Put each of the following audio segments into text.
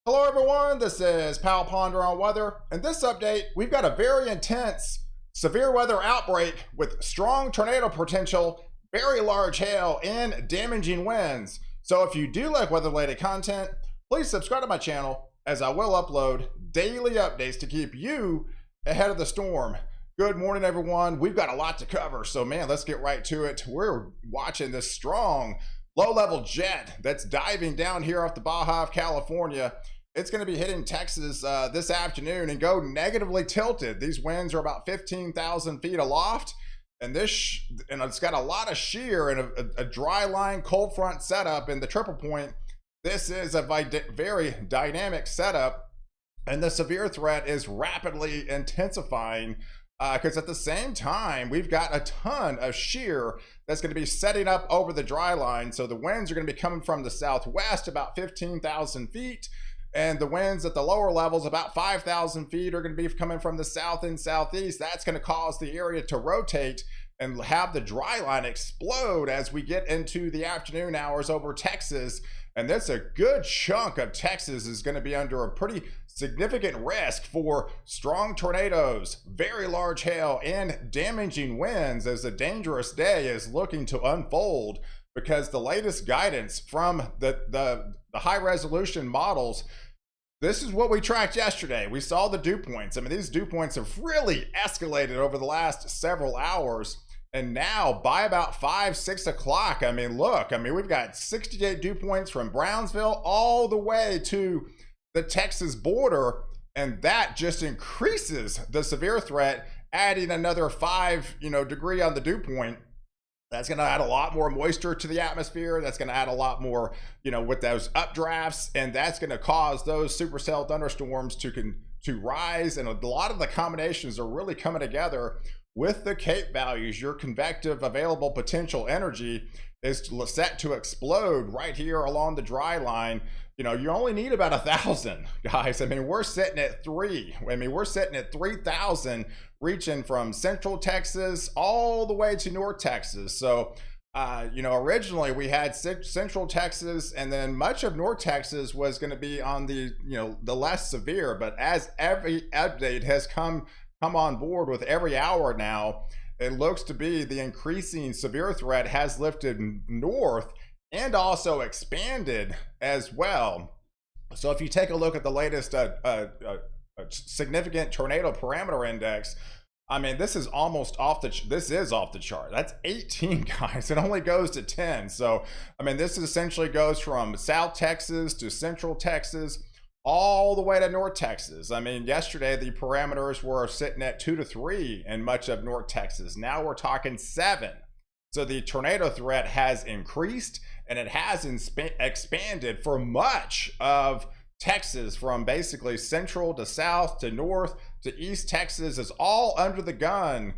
Hello everyone, this is Pal Ponder on Weather. In this update, we've got a very intense severe weather outbreak with strong tornado potential, very large hail, and damaging winds. So if you do like weather-related content, please subscribe to my channel as I will upload daily updates to keep you ahead of the storm. Good morning everyone, we've got a lot to cover, so man, let's get right to it. We're watching this strong low-level jet that's diving down here off the Baja of California. It's going to be hitting Texas this afternoon and go negatively tilted. These winds are about 15,000 feet aloft, and it's got a lot of shear and a dry line cold front setup in the triple point. This is a very dynamic setup, and the severe threat is rapidly intensifying because at the same time we've got a ton of shear that's going to be setting up over the dry line. So the winds are going to be coming from the southwest about 15,000 feet. And the winds at the lower levels, about 5,000 feet, are going to be coming from the south and southeast. That's going to cause the area to rotate and have the dry line explode as we get into the afternoon hours over Texas. And that's a good chunk of Texas is going to be under a pretty significant risk for strong tornadoes, very large hail, and damaging winds as a dangerous day is looking to unfold, because the latest guidance from the high resolution models, this is what we tracked yesterday. We saw the dew points. I mean, these dew points have really escalated over the last several hours. And now by about 5, 6 o'clock, I mean, look, we've got 68 dew points from Brownsville all the way to the Texas border. And that just increases the severe threat, adding another 5 degree on the dew point. That's going to add a lot more moisture to the atmosphere. That's going to add a lot more, with those updrafts, and that's going to cause those supercell thunderstorms to rise. And a lot of the combinations are really coming together with the CAPE values. Your convective available potential energy is set to explode right here along the dry line. You only need about 1,000, guys. We're sitting at 3. We're sitting at 3,000, reaching from central Texas all the way to North Texas. So, originally we had central Texas, and then much of North Texas was going to be on the, the less severe. But as every update has come on board with every hour now, it looks to be the increasing severe threat has lifted north and also expanded as well. So if you take a look at the latest significant tornado parameter index, this is almost off the chart. That's 18, guys. It only goes to 10. So this essentially goes from South Texas to Central Texas all the way to North Texas. Yesterday the parameters were sitting at 2 to 3 in much of North Texas. Now we're talking 7. So the tornado threat has increased, and it has expanded for much of Texas, from basically central to south to north to east. Texas is all under the gun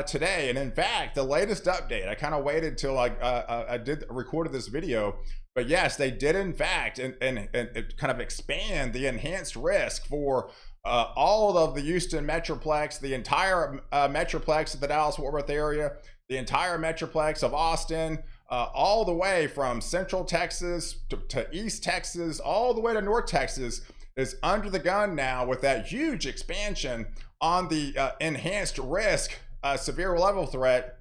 today. And in fact, the latest update, I kind of waited till I recorded this video, but yes, they did in fact and kind of expand the enhanced risk for all of the Houston Metroplex, the entire Metroplex of the Dallas-Fort Worth area, the entire Metroplex of Austin, all the way from Central Texas to East Texas, all the way to North Texas is under the gun now with that huge expansion on the enhanced risk severe level threat.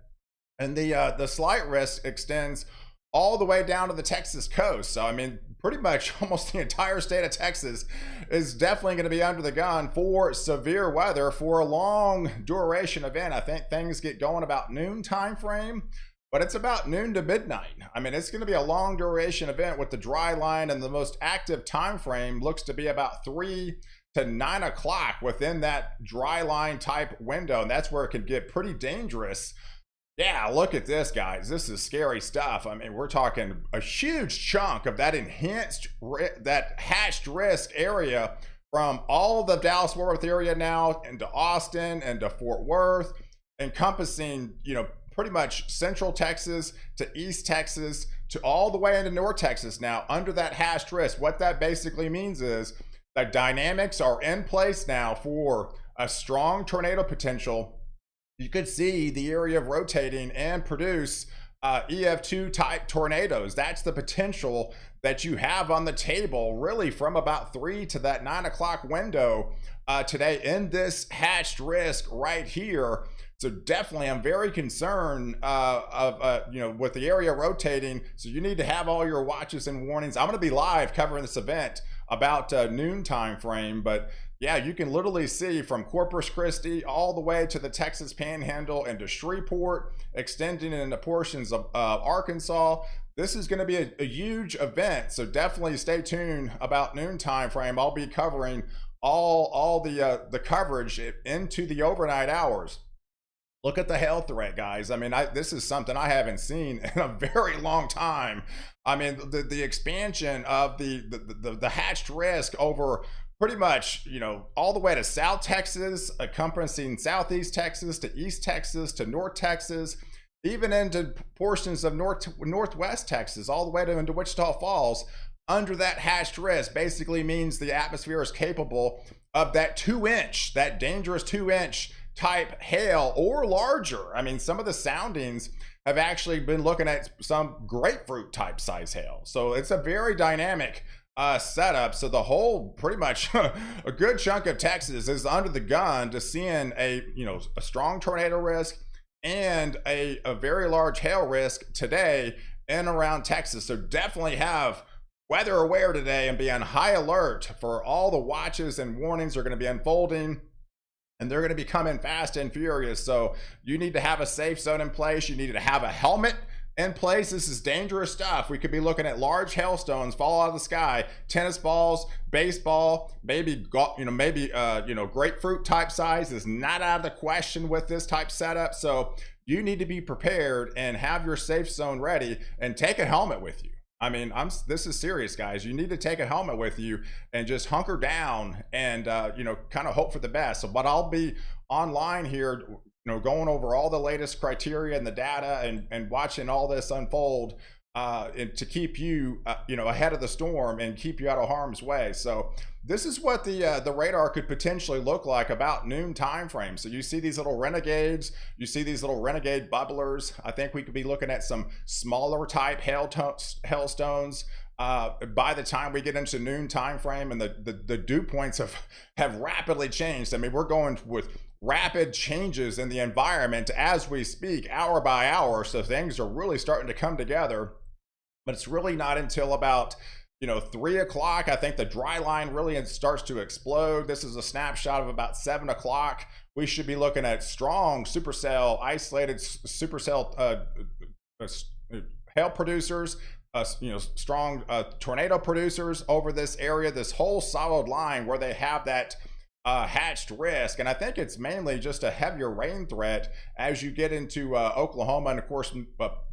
And the slight risk extends all the way down to the Texas coast. So pretty much almost the entire state of Texas is definitely going to be under the gun for severe weather for a long duration event. I think things get going about noon time frame, but it's about noon to midnight. It's going to be a long duration event with the dry line, and the most active time frame looks to be about 3 to 9 o'clock within that dry line type window, and that's where it can get pretty dangerous. Yeah, look at this, guys. This is scary stuff. We're talking a huge chunk of that that hatched risk area from all the Dallas-Fort Worth area now into Austin and to Fort Worth, encompassing, pretty much central Texas to East Texas to all the way into North Texas now under that hatched risk. What that basically means is the dynamics are in place now for a strong tornado potential. You could see the area rotating and produce EF2 type tornadoes. That's the potential that you have on the table, really, from about 3 to that 9 o'clock window today in this hatched risk right here. So definitely, I'm very concerned with the area rotating. So you need to have all your watches and warnings. I'm going to be live covering this event about noon time frame, but yeah, you can literally see from Corpus Christi all the way to the Texas Panhandle and to Shreveport, extending into portions of Arkansas. This is going to be a huge event, so definitely stay tuned about noon time frame. I'll be covering all the coverage into the overnight hours. Look at the hail threat, guys. I mean, this is something I haven't seen in a very long time. I mean, the expansion of the hatched risk over pretty much, all the way to South Texas, encompassing Southeast Texas to East Texas to North Texas, even into portions of Northwest Texas, all the way into Wichita Falls. Under that hatched risk basically means the atmosphere is capable of that 2-inch, that dangerous 2-inch type hail or larger. I mean, some of the soundings have actually been looking at some grapefruit type size hail. So it's a very dynamic setup. So the whole, pretty much a good chunk of Texas is under the gun to seeing a strong tornado risk and a very large hail risk today in around Texas. So definitely have weather aware today and be on high alert for all the watches and warnings are going to be unfolding. And they're going to be coming fast and furious. So you need to have a safe zone in place. You need to have a helmet in place. This is dangerous stuff. We could be looking at large hailstones fall out of the sky, tennis balls, baseball, maybe grapefruit type size is not out of the question with this type setup. So you need to be prepared and have your safe zone ready and take a helmet with you. I mean, this is serious, guys. You need to take a helmet with you and just hunker down and, kind of hope for the best. But I'll be online here, going over all the latest criteria and the data and watching all this unfold to keep you, ahead of the storm and keep you out of harm's way. So this is what the radar could potentially look like about noon time frame. So you see these little renegades, you see these little renegade bubblers. I think we could be looking at some smaller type hailstones by the time we get into noon time frame, and the dew points have rapidly changed. I mean, we're going with rapid changes in the environment as we speak, hour by hour. So things are really starting to come together, but it's really not until about 3 o'clock. I think the dry line really starts to explode. This is a snapshot of about 7 o'clock. We should be looking at strong supercell, isolated supercell hail producers, strong tornado producers over this area, this whole solid line where they have that hatched risk. And I think it's mainly just a heavier rain threat as you get into Oklahoma and of course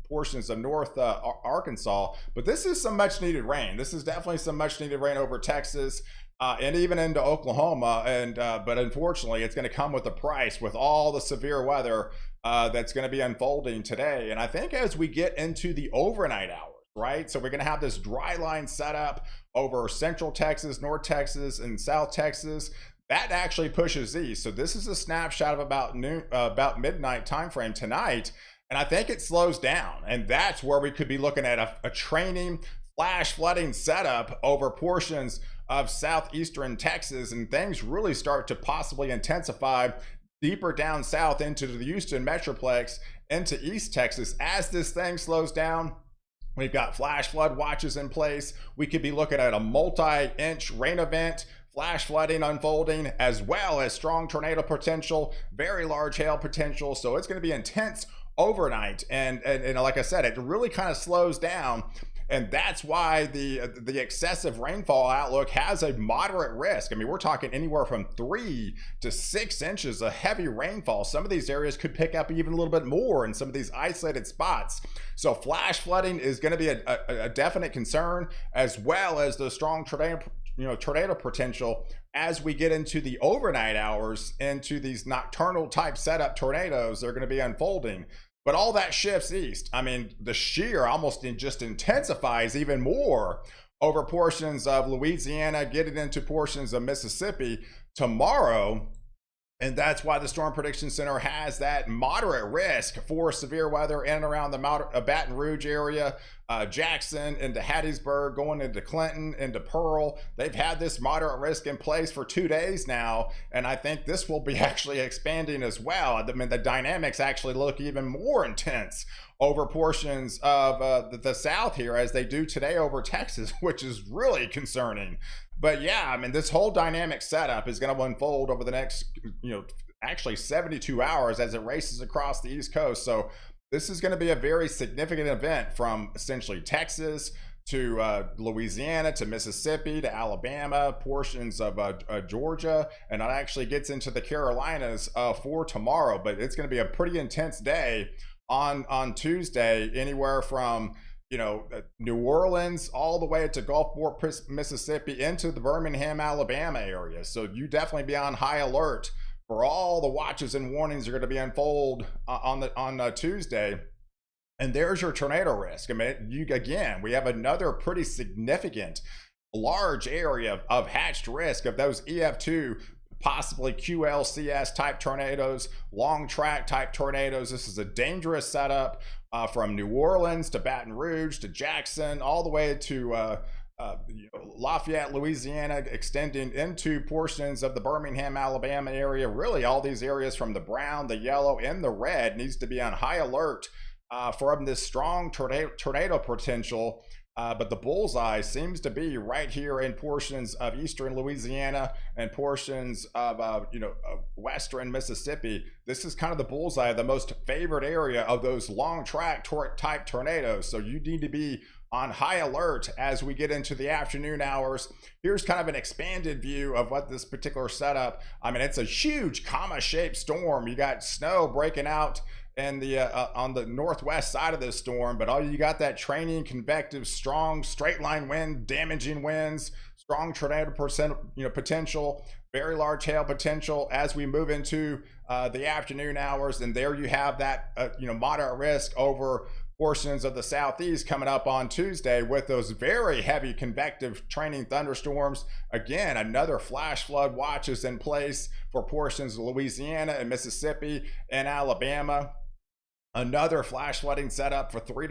portions of North Arkansas. But this is some much needed rain. This is definitely some much needed rain over Texas and even into Oklahoma. And but unfortunately, it's going to come with a price with all the severe weather that's going to be unfolding today. And I think as we get into the overnight hours, right? So we're going to have this dry line set up over Central Texas, North Texas, and South Texas. That actually pushes east. So this is a snapshot of about midnight time frame tonight. And I think it slows down. And that's where we could be looking at a training flash flooding setup over portions of southeastern Texas. And things really start to possibly intensify deeper down south into the Houston Metroplex, into East Texas. As this thing slows down, we've got flash flood watches in place. We could be looking at a multi-inch rain event, flash flooding unfolding, as well as strong tornado potential, very large hail potential. So it's going to be intense overnight. And like I said, it really kind of slows down. And that's why the excessive rainfall outlook has a moderate risk. I mean, we're talking anywhere from 3 to 6 inches of heavy rainfall. Some of these areas could pick up even a little bit more in some of these isolated spots. So flash flooding is going to be a definite concern, as well as the strong tornado potential as we get into the overnight hours, into these nocturnal type setup tornadoes that are going to be unfolding. But all that shifts east. I mean, the shear almost just intensifies even more over portions of Louisiana, getting into portions of Mississippi tomorrow. And that's why the Storm Prediction Center has that moderate risk for severe weather in and around the Baton Rouge area, Jackson, into Hattiesburg, going into Clinton, into Pearl. They've had this moderate risk in place for 2 days now, and I think this will be actually expanding as well. I mean, the dynamics actually look even more intense over portions of the South here, as they do today over Texas, which is really concerning. But yeah, I mean, this whole dynamic setup is going to unfold over the next, actually 72 hours as it races across the East Coast. So this is going to be a very significant event from essentially Texas to Louisiana to Mississippi to Alabama, portions of Georgia, and it actually gets into the Carolinas for tomorrow. But it's going to be a pretty intense day on Tuesday, anywhere from New Orleans all the way to Gulfport, Mississippi, into the Birmingham, Alabama area. So you definitely be on high alert for all the watches and warnings are going to be unfold on Tuesday. And there's your tornado risk. I mean, we have another pretty significant, large area of hatched risk of those EF2, possibly QLCS type tornadoes, long track type tornadoes. This is a dangerous setup from New Orleans to Baton Rouge to Jackson, all the way to Lafayette, Louisiana, extending into portions of the Birmingham, Alabama area. Really, all these areas from the brown, the yellow, and the red needs to be on high alert from this strong tornado potential. But the bullseye seems to be right here in portions of eastern Louisiana and portions of western Mississippi. This is kind of the bullseye, the most favored area of those long track type tornadoes. So you need to be on high alert as we get into the afternoon hours. Here's kind of an expanded view of what this particular setup. I mean, it's a huge comma-shaped storm. You got snow breaking out and on the northwest side of this storm, but you got that training, convective, strong straight line wind, damaging winds, strong tornado potential, very large hail potential as we move into the afternoon hours. And there you have that moderate risk over portions of the southeast coming up on Tuesday with those very heavy convective training thunderstorms. Again, another flash flood watch is in place for portions of Louisiana and Mississippi and Alabama. Another flash flooding setup for 3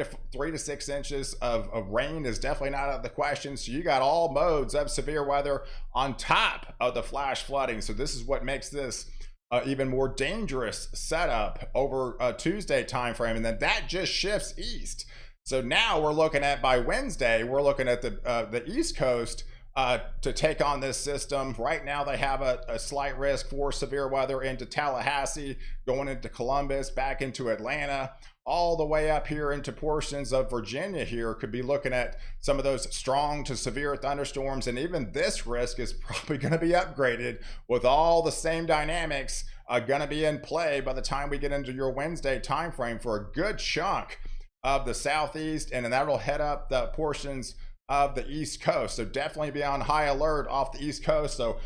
to 6 inches of rain is definitely not out of the question. So you got all modes of severe weather on top of the flash flooding. So this is what makes this even more dangerous setup over a Tuesday timeframe, and then that just shifts east. So now we're looking at, by Wednesday, we're looking at the East Coast to take on this system. Right now they have a slight risk for severe weather into Tallahassee, going into Columbus, back into Atlanta, all the way up here into portions of Virginia. Here could be looking at some of those strong to severe thunderstorms, and even this risk is probably going to be upgraded with all the same dynamics going to be in play by the time we get into your Wednesday time frame for a good chunk of the southeast, and then that'll head up the portions of the East Coast. So definitely be on high alert off the East Coast. So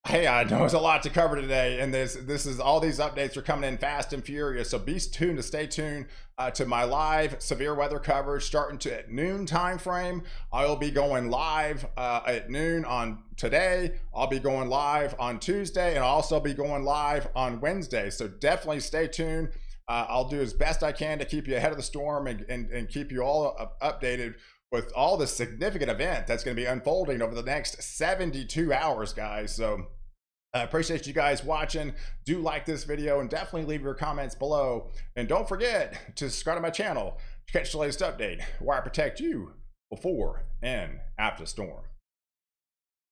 hey, I know it's a lot to cover today, and this is all these updates are coming in fast and furious. So be tuned to stay tuned to my live severe weather coverage starting to at noon time frame. I'll be going live at noon on today. I'll be going live on Tuesday, and I'll also be going live on Wednesday. So definitely stay tuned. I'll do as best I can to keep you ahead of the storm and keep you all updated with all the significant event that's going to be unfolding over the next 72 hours, guys. So I appreciate you guys watching. Do like this video and definitely leave your comments below. And don't forget to subscribe to my channel to catch the latest update where I protect you before and after the storm.